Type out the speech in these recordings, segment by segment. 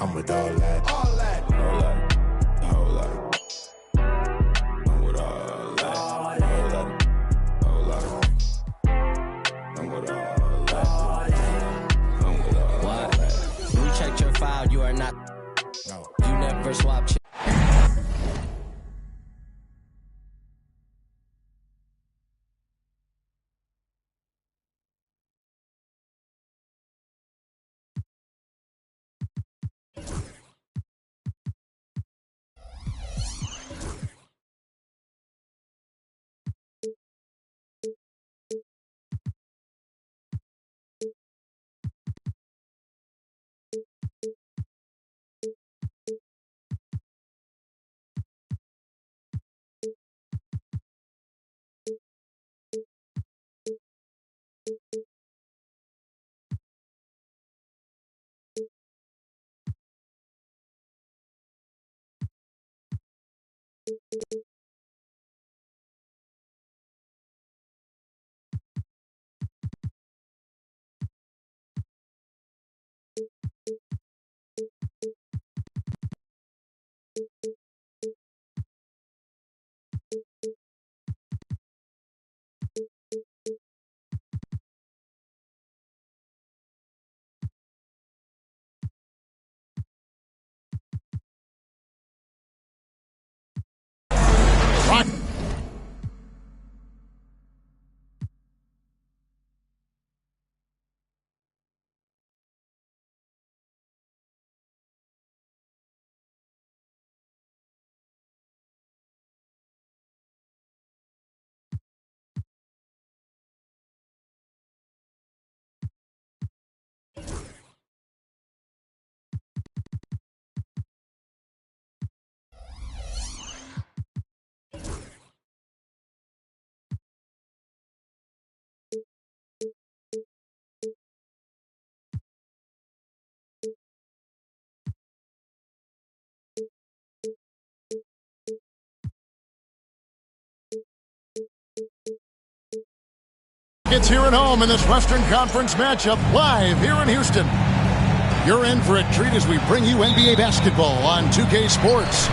I'm with all that. All that. Whole lot. Whole lot. I'm with all that. Whole lot. I'm with all that. I'm with all that. We checked your file. You are not. No. You never swapped. It's here at home in this Western Conference matchup live here in Houston. You're in for a treat as we bring you NBA basketball on 2K Sports.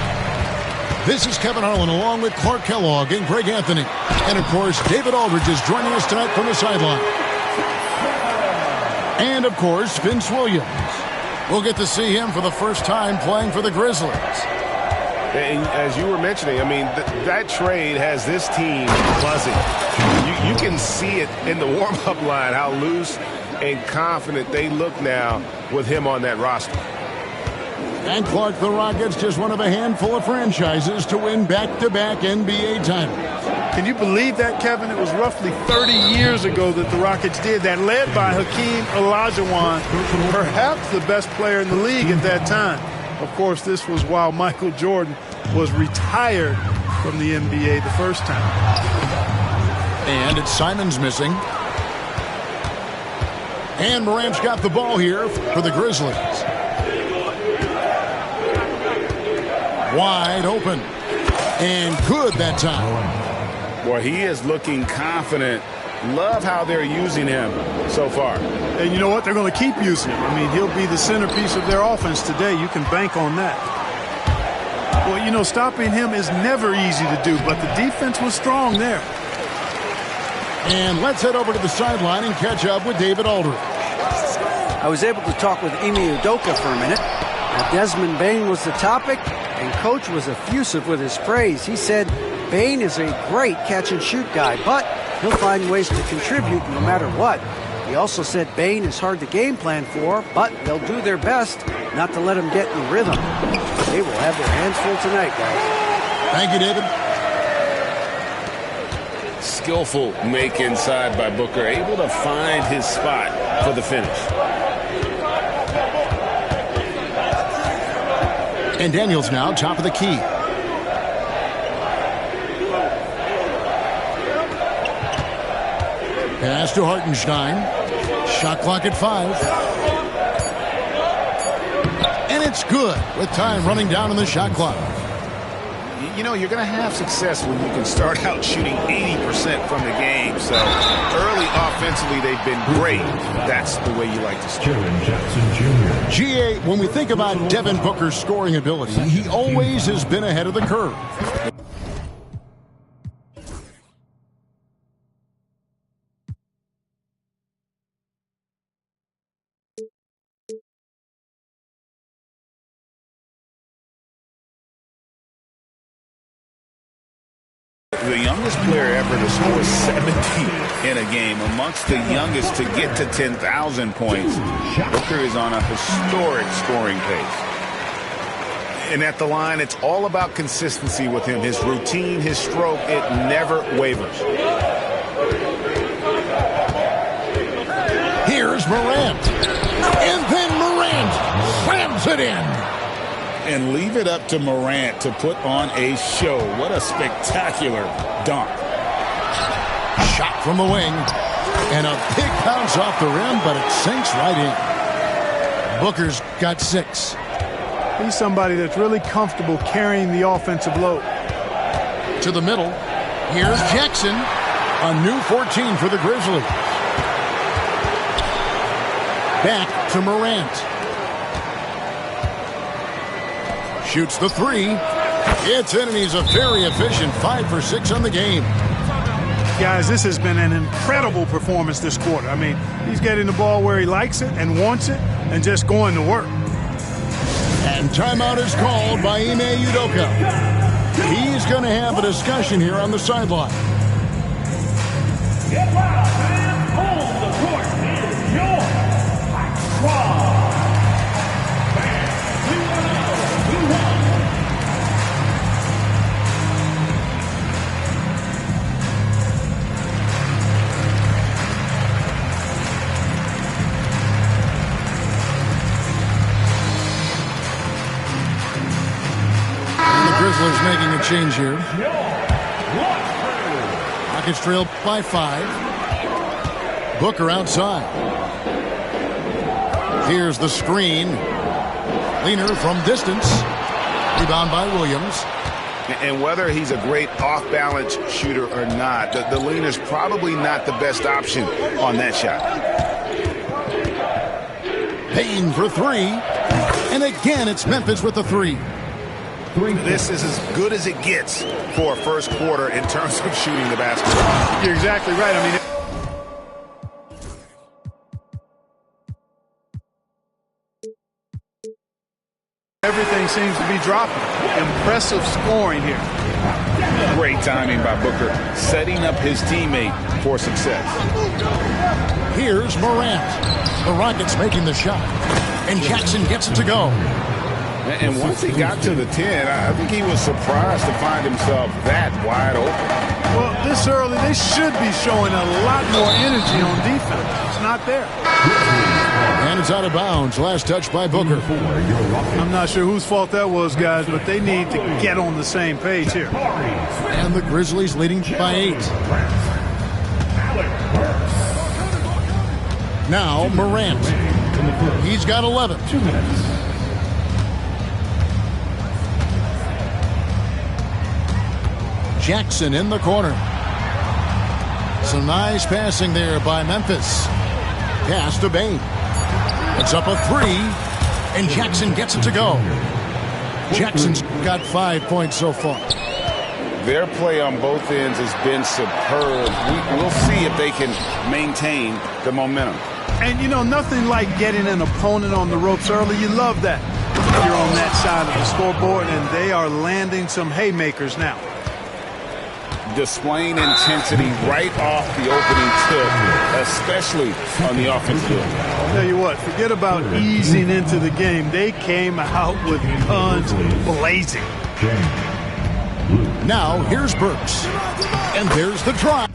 This is Kevin Harlan along with Clark Kellogg and Greg Anthony. And, of course, David Aldridge is joining us tonight from the sideline. And, of course, Vince Williams. We'll get to see him for the first time playing for the Grizzlies. And as you were mentioning, I mean, that trade has this team buzzing. You can see it in the warm-up line, how loose and confident they look now with him on that roster. And Clark, the Rockets, just one of a handful of franchises to win back-to-back NBA titles. Can you believe that, Kevin? It was roughly 30 years ago that the Rockets did that, led by Hakeem Olajuwon, perhaps the best player in the league at that time. Of course, this was while Michael Jordan was retired from the NBA the first time. And it's Simons missing. And Morant's got the ball here for the Grizzlies. Wide open. And good that time. Boy, he is looking confident. Love how they're using him so far. And you know what? They're going to keep using him. I mean, he'll be the centerpiece of their offense today. You can bank on that. Well, you know, stopping him is never easy to do, but the defense was strong there. And let's head over to the sideline and catch up with David Aldridge. I was able to talk with Ime Udoka for a minute. Now, Desmond Bane was the topic, and Coach was effusive with his praise. He said Bane is a great catch-and-shoot guy, but he'll find ways to contribute no matter what. He also said Bane is hard to game plan for, but they'll do their best not to let him get in rhythm. They will have their hands full tonight, guys. Thank you, David. Skillful make inside by Booker, able to find his spot for the finish. And Daniels now top of the key. Pass to Hartenstein. Shot clock at 5. And it's good with time running down on the shot clock. You know, you're going to have success when you can start out shooting 80% from the game. So early offensively, they've been great. That's the way you like to start. GA, when we think about Devin Booker's scoring ability, he always has been ahead of the curve. The youngest player ever to score 70 in a game, amongst the youngest to get to 10,000 points. Booker is on a historic scoring pace. And at the line, it's all about consistency with him. His routine, his stroke, it never wavers. Here's Morant. And then Morant slams it in. And leave it up to Morant to put on a show. What a spectacular dunk. Shot from the wing. And a big bounce off the rim, but it sinks right in. Booker's got 6. He's somebody that's really comfortable carrying the offensive load. To the middle. Here's Jackson. A new 14 for the Grizzlies. Back to Morant. Shoots the 3. It's in, and he's a very efficient 5 for 6 on the game. Guys, this has been an incredible performance this quarter. I mean, he's getting the ball where he likes it and wants it and just going to work. And timeout is called by Ime Udoka. He's going to have a discussion here on the sideline. Get loud, man. Hold the court is yours. Grizzlies making a change here. Rockets trail by 5. Booker outside. Here's the screen. Leaner from distance. Rebound by Williams. And whether he's a great off-balance shooter or not, the leaner's probably not the best option on that shot. Payne for 3. And again, it's Memphis with the 3. This is as good as it gets for a first quarter in terms of shooting the basketball. You're exactly right. I mean, everything seems to be dropping. Impressive scoring here. Great timing by Booker, setting up his teammate for success. Here's Morant. The Rockets making the shot. And Jackson gets it to go. And once he got to the 10, I think he was surprised to find himself that wide open. Well, this early, they should be showing a lot more energy on defense. It's not there. And it's out of bounds. Last touch by Booker. I'm not sure whose fault that was, guys, but they need to get on the same page here. And the Grizzlies leading by 8. Now Morant. He's got 11. 2 minutes. Jackson in the corner. Some nice passing there by Memphis. Pass to Bane. It's up a 3, and Jackson gets it to go. Jackson's got 5 points so far. Their play on both ends has been superb. We'll see if they can maintain the momentum. And, you know, nothing like getting an opponent on the ropes early. You love that. You're on that side of the scoreboard, and they are landing some haymakers now. Displaying intensity right off the opening tip, especially on the offensive end. I'll tell you what, forget about easing into the game. They came out with guns blazing. Now here's Burks. And there's the try.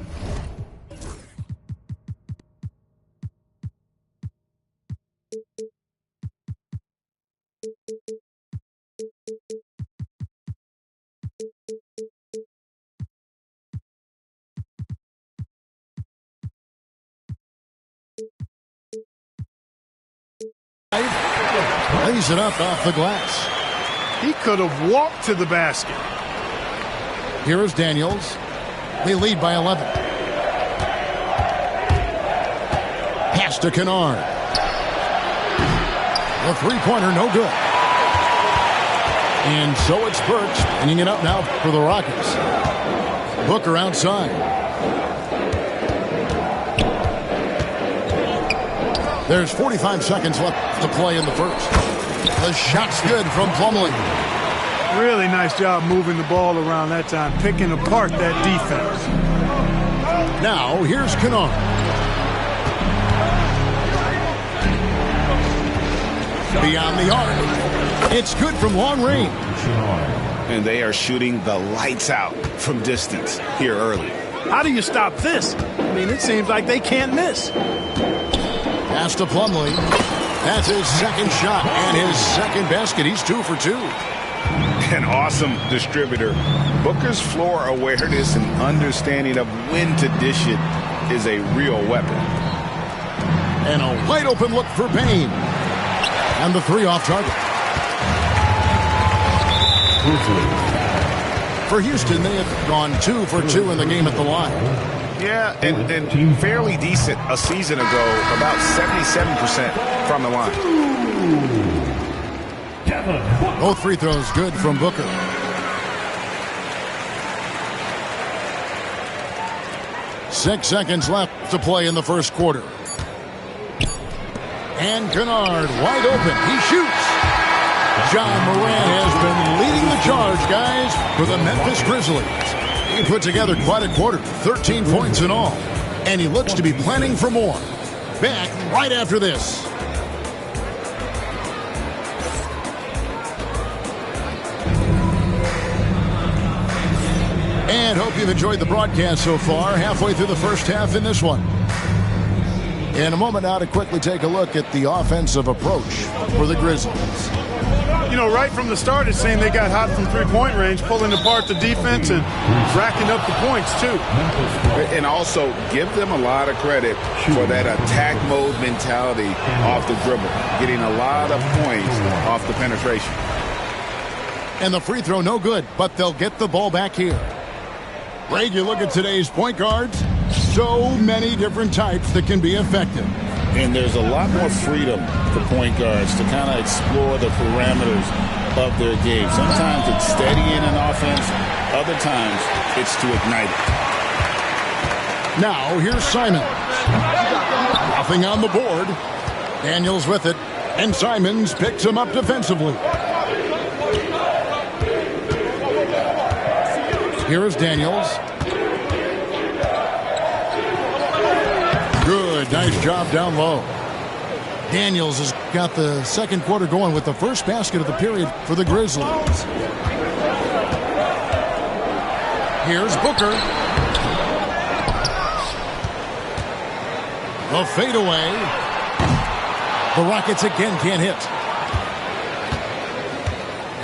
Lays it up off the glass. He could have walked to the basket. Here is Daniels. They lead by 11. Pass to Kennard. The three-pointer, no good. And so it's Burks bringing it up now for the Rockets. Booker outside. There's 45 seconds left to play in the first. The shot's good from Plumlee. Really nice job moving the ball around that time, picking apart that defense. Now, here's Kennard. Beyond the arc. It's good from long range. And they are shooting the lights out from distance here early. How do you stop this? I mean, it seems like they can't miss. Pass to Plumlee. That's his second shot and his second basket. He's 2 for 2. An awesome distributor. Booker's floor awareness and understanding of when to dish it is a real weapon. And a wide open look for Payne. And the three off target. For Houston, they have gone 2 for 2 in the game at the line. Yeah, and fairly decent a season ago, about 77% from the line. Both free throws good from Booker. Six seconds left to play in the first quarter. And Kennard wide open. He shoots. John Moran has been leading the charge, guys, for the Memphis Grizzlies. He put together quite a quarter, 13 points in all. And he looks to be planning for more. Back right after this. And hope you've enjoyed the broadcast so far. Halfway through the first half in this one. In a moment now to quickly take a look at the offensive approach for the Grizzlies. You know, right from the start, it seemed they got hot from three-point range, pulling apart the defense and racking up the points, too. And also give them a lot of credit for that attack mode mentality off the dribble, getting a lot of points off the penetration. And the free throw no good, but they'll get the ball back here. Greg, you look at today's point guards, so many different types that can be effective. And there's a lot more freedom for point guards to kind of explore the parameters of their game. Sometimes it's steadying an offense. Other times it's to ignite it. Now here's Simons. Nothing on the board. Daniels with it. And Simons picks him up defensively. Here is Daniels. Good, nice job down low. Daniels has got the second quarter going with the first basket of the period for the Grizzlies. Here's Booker. The fadeaway. The Rockets again can't hit.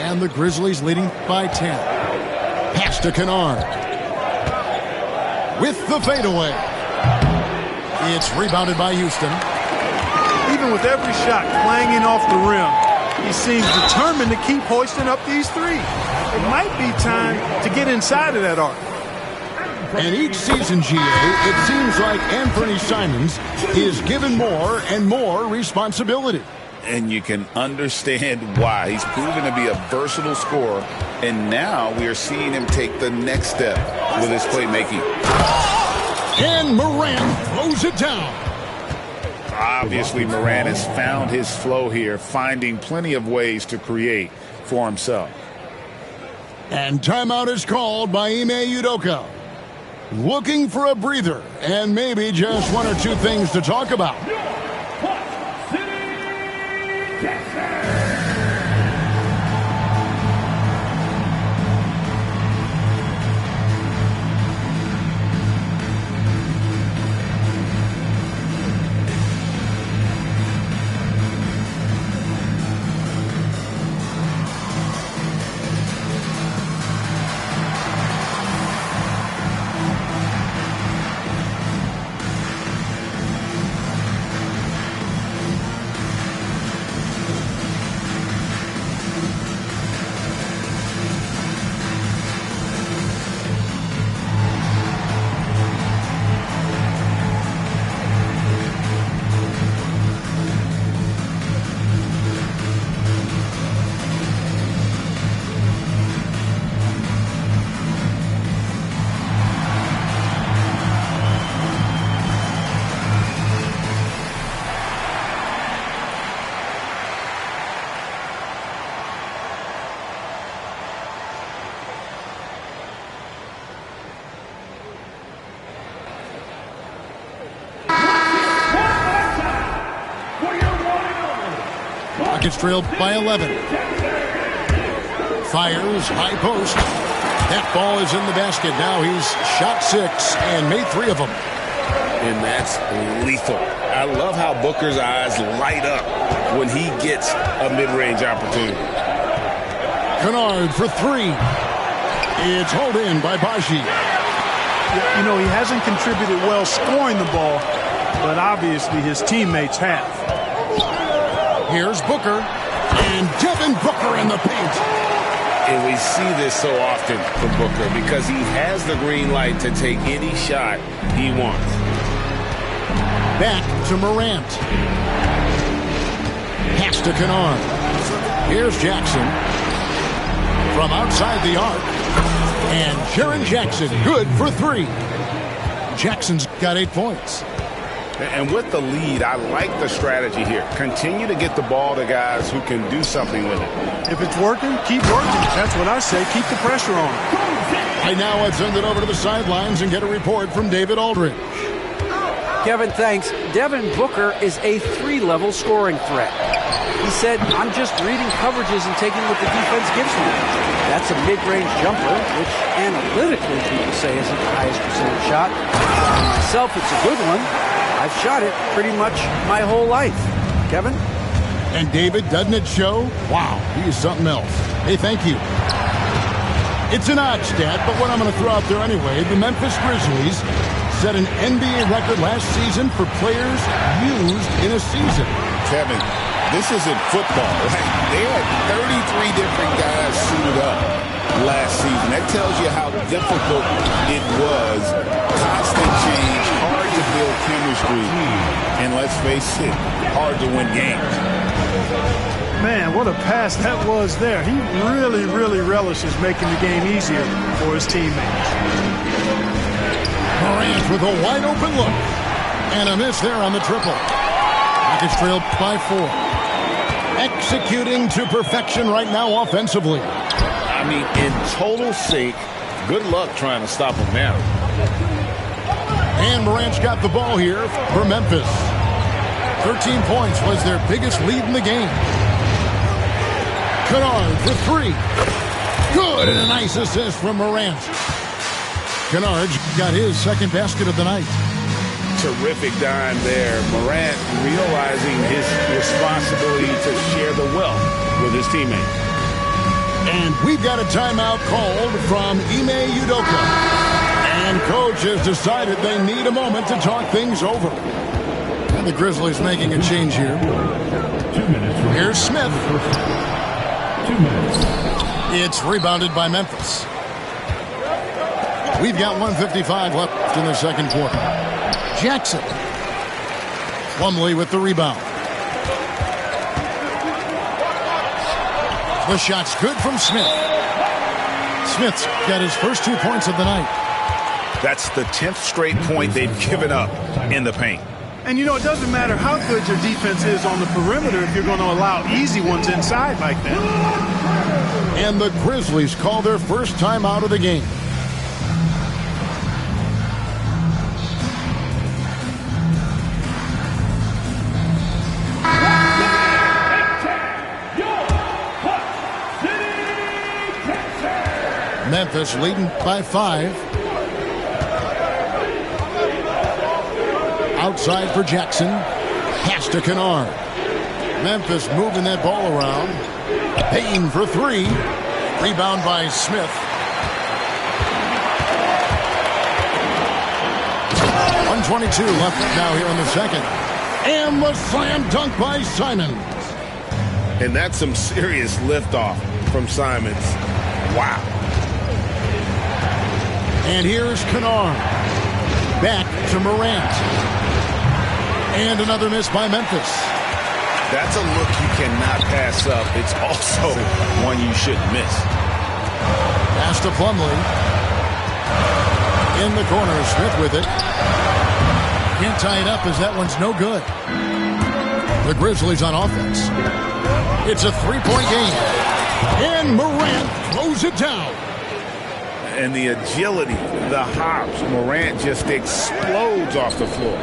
And the Grizzlies leading by 10. Pass to Kennard. With the fadeaway. It's rebounded by Houston. Even with every shot clanging off the rim, he seems determined to keep hoisting up these threes. It might be time to get inside of that arc. And each season, GA, it seems like Anthony Simons is given more and more responsibility. And you can understand why. He's proven to be a versatile scorer, and now we are seeing him take the next step with his playmaking. And Moran throws it down. Obviously, Moran has found his flow here, finding plenty of ways to create for himself. And timeout is called by Ime Udoka. Looking for a breather and maybe just one or two things to talk about. Rockets trail by 11. Fires, high post. That ball is in the basket. Now he's shot 6 and made 3 of them. And that's lethal. I love how Booker's eyes light up when he gets a mid-range opportunity. Kennard for 3. It's hauled in by Baji. You know, he hasn't contributed well scoring the ball, but obviously his teammates have. Here's Booker. And Devin Booker in the paint. And we see this so often from Booker because he has the green light to take any shot he wants. Back to Morant. Pass to Kennard. Here's Jackson. From outside the arc. And Jaren Jackson good for 3. Jackson's got 8 points. And with the lead, I like the strategy here. Continue to get the ball to guys who can do something with it. If it's working, keep working. That's what I say. Keep the pressure on. Right now, let's send it over to the sidelines and get a report from David Aldridge. Kevin, thanks. Devin Booker is a 3-level scoring threat. He said, I'm just reading coverages and taking what the defense gives me. That's a mid-range jumper, which analytically people say isn't the highest percentage shot. For myself, it's a good one. I've shot it pretty much my whole life. Kevin? And David, doesn't it show? Wow, he is something else. Hey, thank you. It's an odd stat, but what I'm going to throw out there anyway, the Memphis Grizzlies set an NBA record last season for players used in a season. Kevin, this isn't football, right? They had 33 different guys suited up last season. That tells you how difficult it was. Constant change, hard to build chemistry, and let's face it, hard to win games. Man, what a pass that was there. He really, really relishes making the game easier for his teammates. Morant with a wide open look. And a miss there on the triple. Rockets trail by 4. Executing to perfection right now offensively. I mean, in total sync. Good luck trying to stop him now. And Morant's got the ball here for Memphis. 13 points was their biggest lead in the game. Kennard for 3. Good, and a nice assist from Morant. Kennard got his second basket of the night. Terrific dime there. Morant realizing his responsibility to share the wealth with his teammates. And we've got a timeout called from Ime Udoka. And coach has decided they need a moment to talk things over. And the Grizzlies making a change here. 2 minutes. Here's Smith. 2 minutes. It's rebounded by Memphis. We've got 1:55 left in the second quarter. Jackson. Plumlee with the rebound. The shot's good from Smith. Smith's got his first 2 points of the night. That's the 10th straight point they've given up in the paint. And, you know, it doesn't matter how good your defense is on the perimeter if you're going to allow easy ones inside like that. And the Grizzlies call their first time out of the game. Memphis leading by 5. Outside for Jackson. Pass to Kennard. Memphis moving that ball around. Payne for 3. Rebound by Smith. 1:22 left now here in the second. And the slam dunk by Simons. And that's some serious liftoff from Simons. Wow. And here's Kennard. Back to Morant. And another miss by Memphis. That's a look you cannot pass up. It's also one you shouldn't miss. Pass to Plumlee. In the corner, Smith with it. Can't tie it up as that one's no good. The Grizzlies on offense. It's a 3-point game. And Morant throws it down. And the agility, the hops, Morant just explodes off the floor.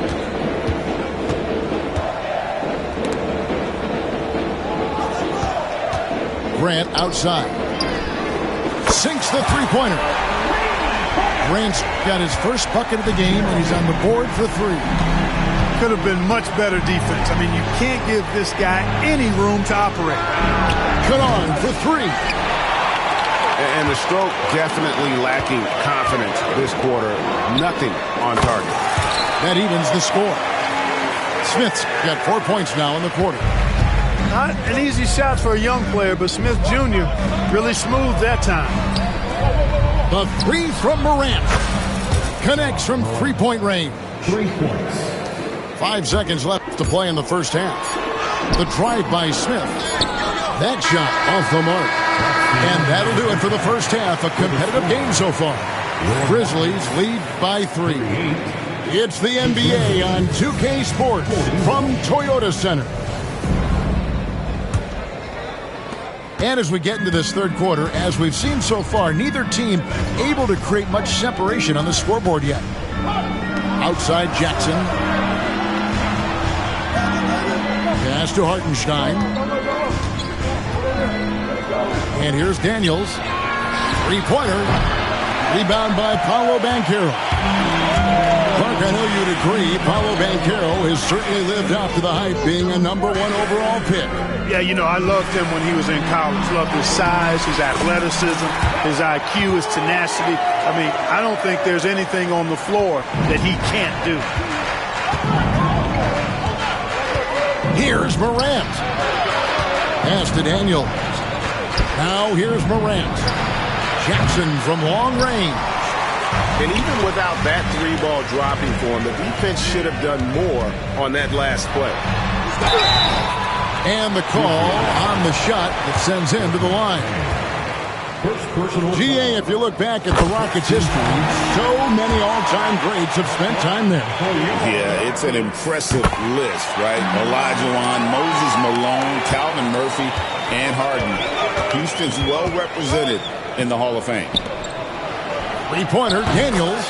Grant outside. Sinks the three-pointer. Grant's got his first bucket of the game, and he's on the board for three. Could have been much better defense. I mean, you can't give this guy any room to operate. Kennard for three. And the stroke definitely lacking confidence this quarter. Nothing on target. That evens the score. Smith's got 4 points now in the quarter. Not an easy shot for a young player, but Smith Jr. really smooth that time. The three from Morant. Connects from three-point range. 3 points. 5 seconds left to play in the first half. The drive by Smith. That shot off the mark. And that'll do it for the first half. A competitive game so far. Grizzlies lead by 3. It's the NBA on 2K Sports from Toyota Center. And as we get into this third quarter, as we've seen so far, neither team able to create much separation on the scoreboard yet. Outside Jackson. Pass to Hartenstein. And here's Daniels. Three-pointer. Rebound by Paolo Banchero. Clark, I know you'd agree, Paolo Banchero has certainly lived up to the hype, being a #1 overall pick. Yeah, you know, I loved him when he was in college. Loved his size, his athleticism, his IQ, his tenacity. I mean, I don't think there's anything on the floor that he can't do. Here's Morant. Pass to Daniels. Now here's Morant. Jackson from long range. And even without that three-ball dropping for him, the defense should have done more on that last play. And the call on the shot that sends him to the line. GA, if you look back at the Rockets' history, so many all-time greats have spent time there. Yeah, it's an impressive list, right? Olajuwon, Moses Malone, Calvin Murphy, and Harden. Houston's well represented in the Hall of Fame. Three-pointer, Daniels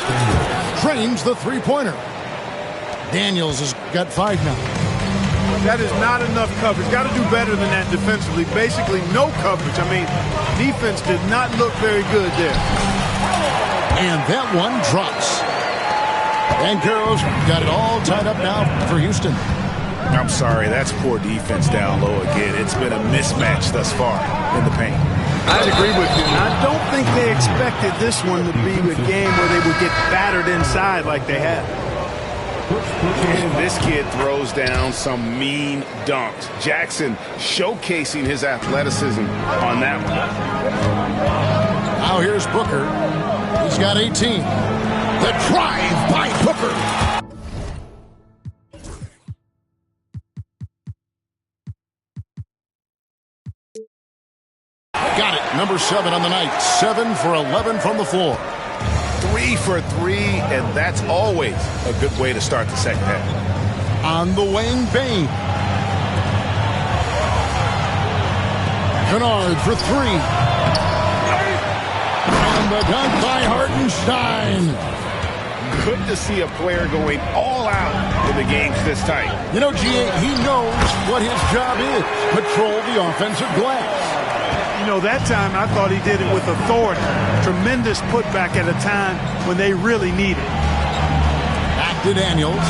trains the three-pointer. Daniels has got 5 now. That is not enough coverage. Got to do better than that defensively. Basically, no coverage. I mean, defense did not look very good there. And that one drops. Banchero's got it all tied up now for Houston. I'm sorry, that's poor defense down low again. It's been a mismatch thus far in the paint. I'd agree with you. And I don't think they expected this one to be a game where they would get battered inside like they have. And this kid throws down some mean dunks. Jackson showcasing his athleticism on that one. Now here's Booker. He's got 18. The drive by Booker. Got it. Number 7 on the night. 7 for 11 from the floor. 3 for 3, and that's always a good way to start the second half. On the wing, Bane. Kennard for 3. And the dunk by Hartenstein. Good to see a player going all out when the game's this tight. You know, GA, he knows what his job is. Control the offensive glass. You know, that time I thought he did it with authority. Tremendous putback at a time when they really need it. Back to Daniels.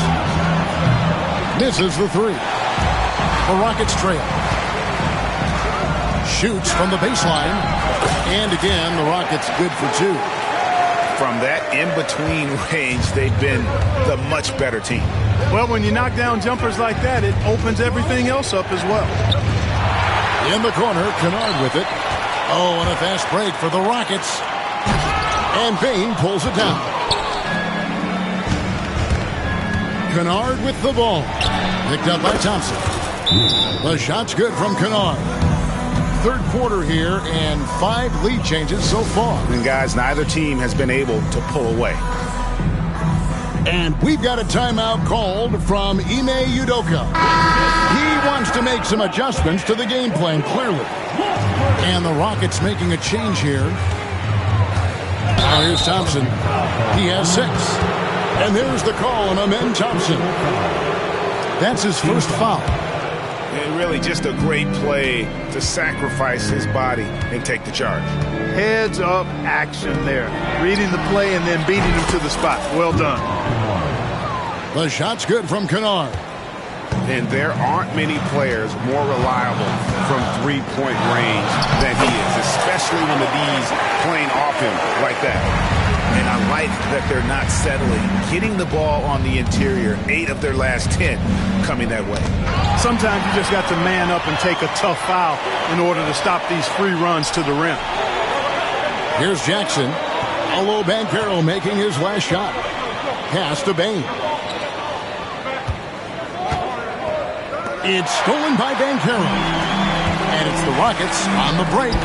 Misses the 3. The Rockets trail. Shoots from the baseline. And again, the Rockets good for 2. From that in-between range, they've been the much better team. Well, when you knock down jumpers like that, it opens everything else up as well. In the corner, Kennard with it. Oh, and a fast break for the Rockets. And Bane pulls it down. Kennard with the ball. Picked up by Thompson. The shot's good from Kennard. Third quarter here, and 5 lead changes so far. And guys, neither team has been able to pull away. And we've got a timeout called from Ime Udoka. He wants to make some adjustments to the game plan, clearly. And the Rockets making a change here. Now here's Thompson. He has 6. And there's the call on Amen Thompson. That's his first foul. And really just a great play to sacrifice his body and take the charge. Heads up action there. Reading the play and then beating him to the spot. Well done. The shot's good from Kennard. And there aren't many players more reliable from three-point range than he is, especially when the D's playing off him like that. And I like that they're not settling. Getting the ball on the interior, 8 of their last 10 coming that way. Sometimes you just got to man up and take a tough foul in order to stop these free runs to the rim. Here's Jackson. Alo Banchero making his last shot. Pass to Bane. It's stolen by Banchero. And it's the Rockets on the break.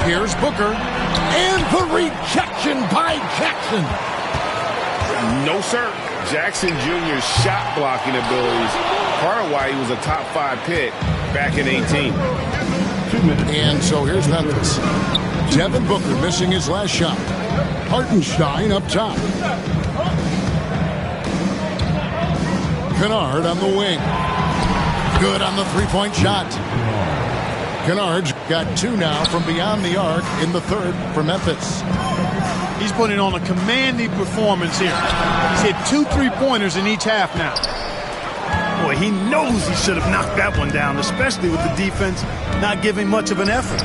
Here's Booker. And the rejection by Jackson. No, sir. Jackson Jr.'s shot blocking abilities, part of why he was a top 5 pick back in 18. And so here's Memphis. Devin Booker missing his last shot. Hartenstein up top. Kennard on the wing. Good on the three-point shot. Kennard's got 2 now from beyond the arc in the third for Memphis. He's putting on a commanding performance here. He's hit 2 3-pointers in each half now. Boy, he knows he should have knocked that one down, especially with the defense not giving much of an effort.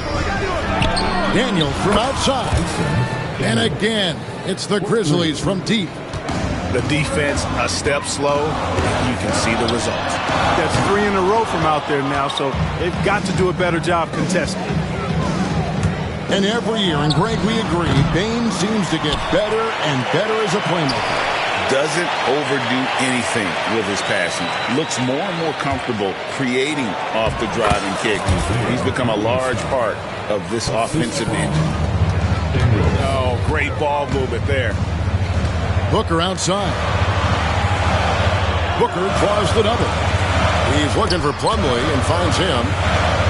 Daniel from outside. And again, it's the Grizzlies from deep. The defense a step slow, you can see the results. That's 3 in a row from out there now, so they've got to do a better job contesting. And every year, and Greg, we agree, Bane seems to get better and better as a playmaker. Doesn't overdo anything with his passing. Looks more and more comfortable creating off the driving kick. He's become a large part of this offensive engine. Oh, great ball movement there. Booker outside. Booker draws the double. He's looking for Plumlee and finds him.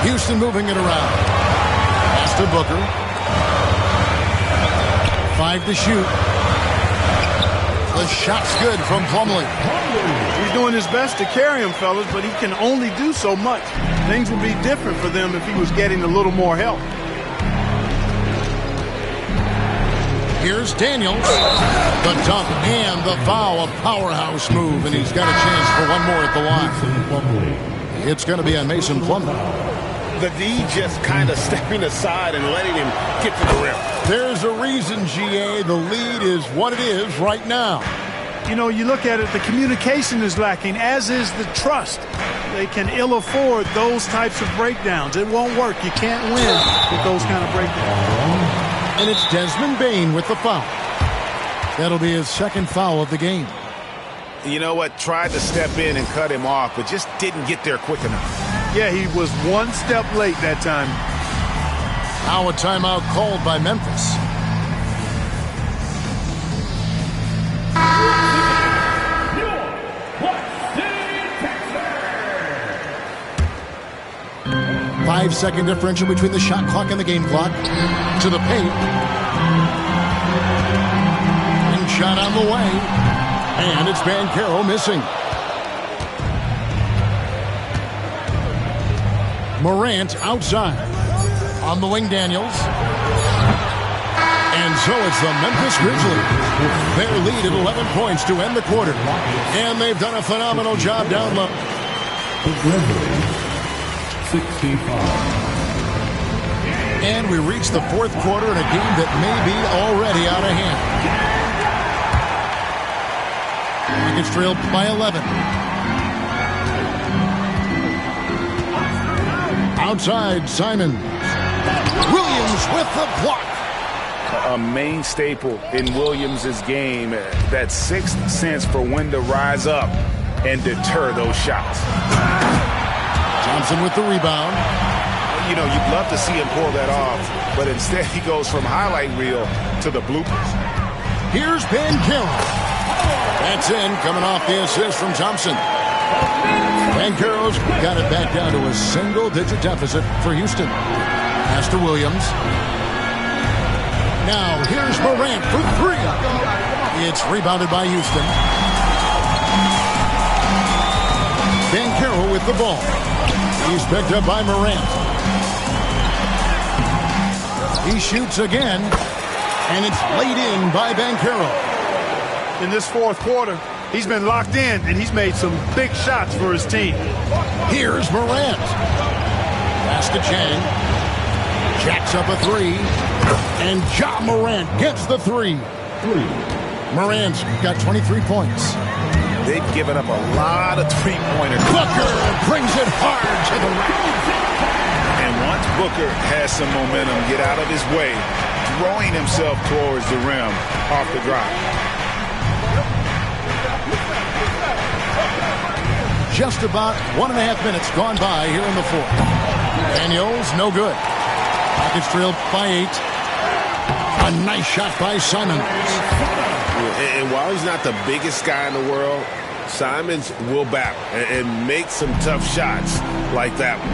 Houston moving it around. Pass to Booker. 5 to shoot. The shot's good from Plumlee. He's doing his best to carry him, fellas, but he can only do so much. Things would be different for them if he was getting a little more help. Here's Daniels. The dunk and the foul. A powerhouse move, and he's got a chance for one more at the line. It's going to be on Mason Plumlee. The D just kind of stepping aside and letting him get to the rim. There's a reason, GA, the lead is what it is right now. You know, you look at it, the communication is lacking, as is the trust. They can ill afford those types of breakdowns. It won't work. You can't win with those kind of breakdowns. And it's Desmond Bane with the foul. That'll be his second foul of the game. You know what? Tried to step in and cut him off, but just didn't get there quick enough. Yeah, he was one step late that time. Now a timeout called by Memphis. Five-second differential between the shot clock and the game clock. To the paint. And shot on the way. And it's Banchero missing. Morant outside. On the wing, Daniels. And so it's the Memphis Grizzlies. Their lead at 11 points to end the quarter. And they've done a phenomenal job down low. The Grizzlies, 65. And we reach the fourth quarter in a game that may be already out of hand. Rockets trail by 11. Outside, Simon. Williams with the block. A main staple in Williams' game, that sixth sense for when to rise up and deter those shots. Johnson with the rebound. You know, you'd love to see him pull that off, but instead he goes from highlight reel to the bloopers. Here's Banchero. That's in, coming off the assist from Thompson. Banchero's got it back down to a single-digit deficit for Houston. Pass to Williams. Now, here's Morant for 3. It's rebounded by Houston. with the ball. He's picked up by Morant. He shoots again, and it's laid in by Banchero. In this fourth quarter, he's been locked in, and he's made some big shots for his team. Here's Morant. Pass to Chang. Jacks up a three. And Ja Morant gets the three. Morant's got 23 points. They've given up a lot of three-pointers. Booker brings it hard to the rim. And once Booker has some momentum, get out of his way, throwing himself towards the rim off the drop. Just about 1.5 minutes gone by here in the fourth. Daniels, no good. Rockets trailed by 8. A nice shot by Simons. And while he's not the biggest guy in the world, Simons will battle and make some tough shots like that one.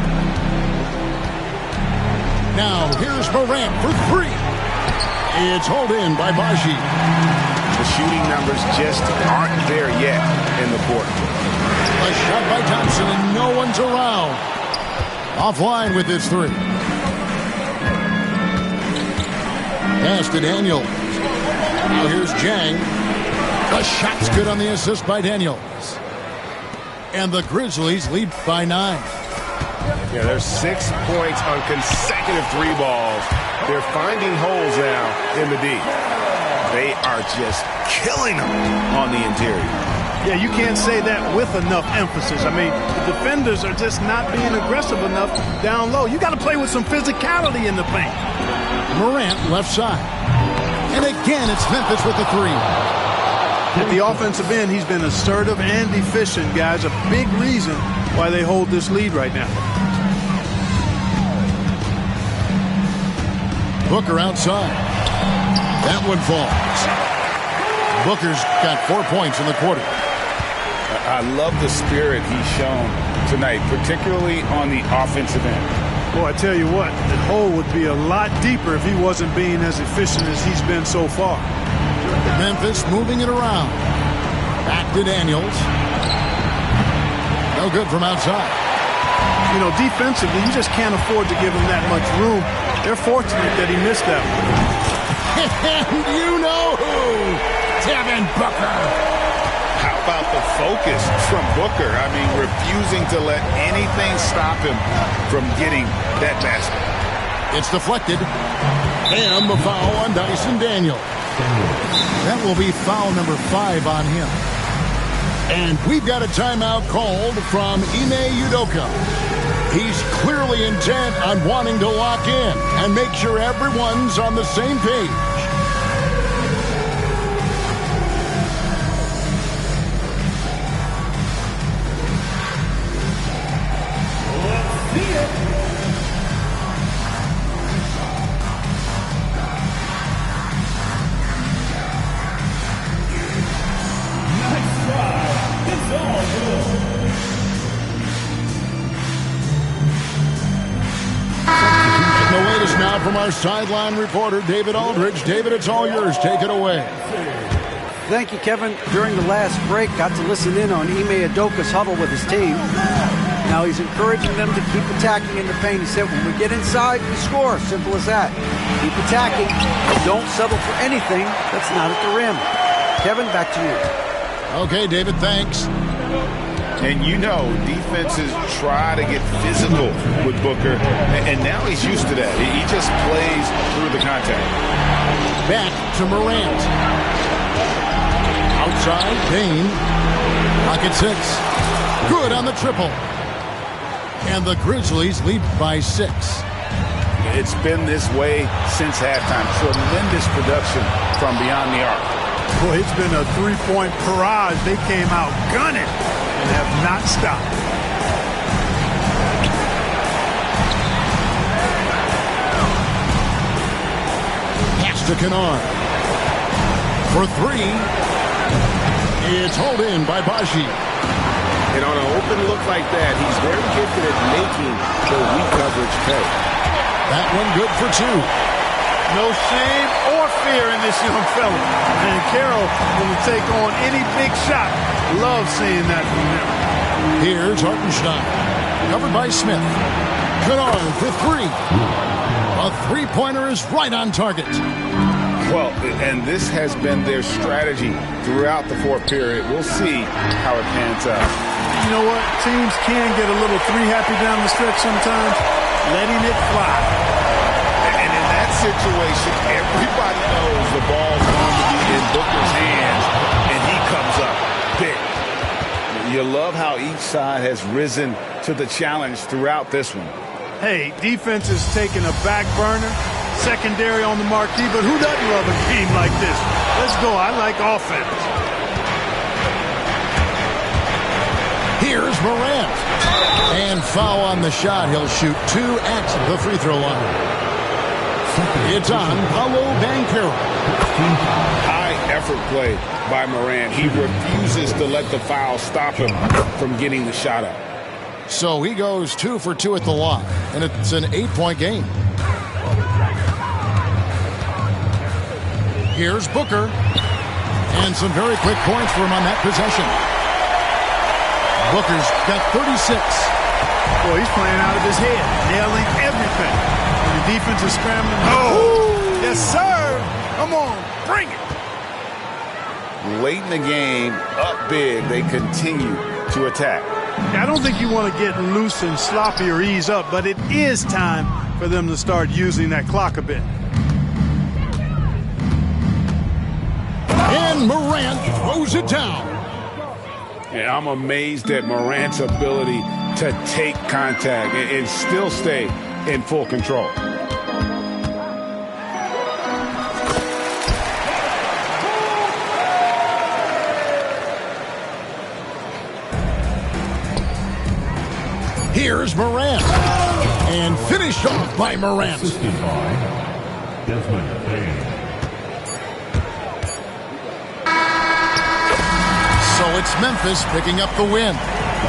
Now here's Morant for 3. It's hauled in by Baji. The shooting numbers just aren't there yet in the court. A shot by Thompson, and no one's around. Offline with his 3. Pass to Daniels. Now here's Jang. The shot's good on the assist by Daniels. And the Grizzlies lead by 9. Yeah, there's 6 points on consecutive 3 balls. They're finding holes now in the D. They are just killing them on the interior. Yeah, you can't say that with enough emphasis. I mean, the defenders are just not being aggressive enough down low. You got to play with some physicality in the paint. Morant left side. And again, it's Memphis with the 3. At the offensive end, he's been assertive and efficient, guys. A big reason why they hold this lead right now. Booker outside. That one falls. Booker's got 4 points in the quarter. I love the spirit he's shown tonight, particularly on the offensive end. Boy, I tell you what, the hole would be a lot deeper if he wasn't being as efficient as he's been so far. Memphis moving it around. Back to Daniels. No good from outside. You know, defensively, you just can't afford to give him that much room. They're fortunate that he missed that one. And you know who? Devin Booker. How about the focus from Booker? I mean, refusing to let anything stop him from getting that basket. It's deflected. And the foul on Dyson Daniels. That will be foul number 5 on him. And we've got a timeout called from Ime Udoka. He's clearly intent on wanting to lock in and make sure everyone's on the same page. From our sideline reporter, David Aldridge. David, it's all yours. Take it away. Thank you, Kevin. During the last break, got to listen in on Ime Udoka's huddle with his team. Now he's encouraging them to keep attacking in the paint. He said, when we get inside, we score. Simple as that. Keep attacking. Don't settle for anything that's not at the rim. Kevin, back to you. Okay, David, thanks. And you know, defenses try to get physical with Booker, and now he's used to that. He just plays through the contact. Back to Morant. Outside, Payne. Pocket 6. Good on the triple. And the Grizzlies lead by 6. It's been this way since halftime. Tremendous production from beyond the arc. Boy, it's been a three-point barrage. They came out gunning and have not stopped. Pass to Kennard. For 3. It's hauled in by Baji. And on an open look like that, he's very gifted at making the weak coverage pay. That one good for 2. No shame or fear in this young fella. And Carroll will take on any big shot. Love seeing that from him. Here's Hartenstein. Covered by Smith. Kennard for three. A three-pointer is right on target. Well, and this has been their strategy throughout the fourth period. We'll see how it pans out. You know what? Teams can get a little three-happy down the stretch sometimes, letting it fly. And in that situation, everybody knows the ball's going to be in Booker's hands, and he comes up big. You love how each side has risen to the challenge throughout this one. Hey, defense is taking a back burner, secondary on the marquee, but who doesn't love a game like this? Let's go. I like offense. Here's Morant. And foul on the shot. He'll shoot two at the free throw line. It's on Paolo Banchero. High effort play by Morant. He refuses to let the foul stop him from getting the shot up. So he goes 2 for 2 at the lock, and it's an 8-point game. Here's Booker. And some very quick points for him on that possession. Booker's got 36. Boy, he's playing out of his head, nailing everything. And the defense is scrambling. Oh! Yes, sir! Come on, bring it! Late in the game, up big, they continue to attack. I don't think you want to get loose and sloppy or ease up, but it is time for them to start using that clock a bit. And Morant throws it down. And I'm amazed at Morant's ability to take contact and still stay in full control. Here's Morant. And finished off by Morant. Assisted by Desmond Bain. So it's Memphis picking up the win.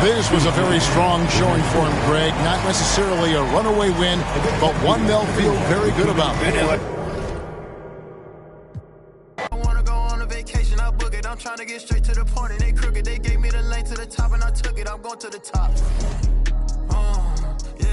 This was a very strong showing for him, Greg. Not necessarily a runaway win, but one they'll feel very good about. I wanna go on a vacation, I'll book it. I'm trying to get straight to the point, and they crooked. They gave me the lane to the top, and I took it. I'm going to the top.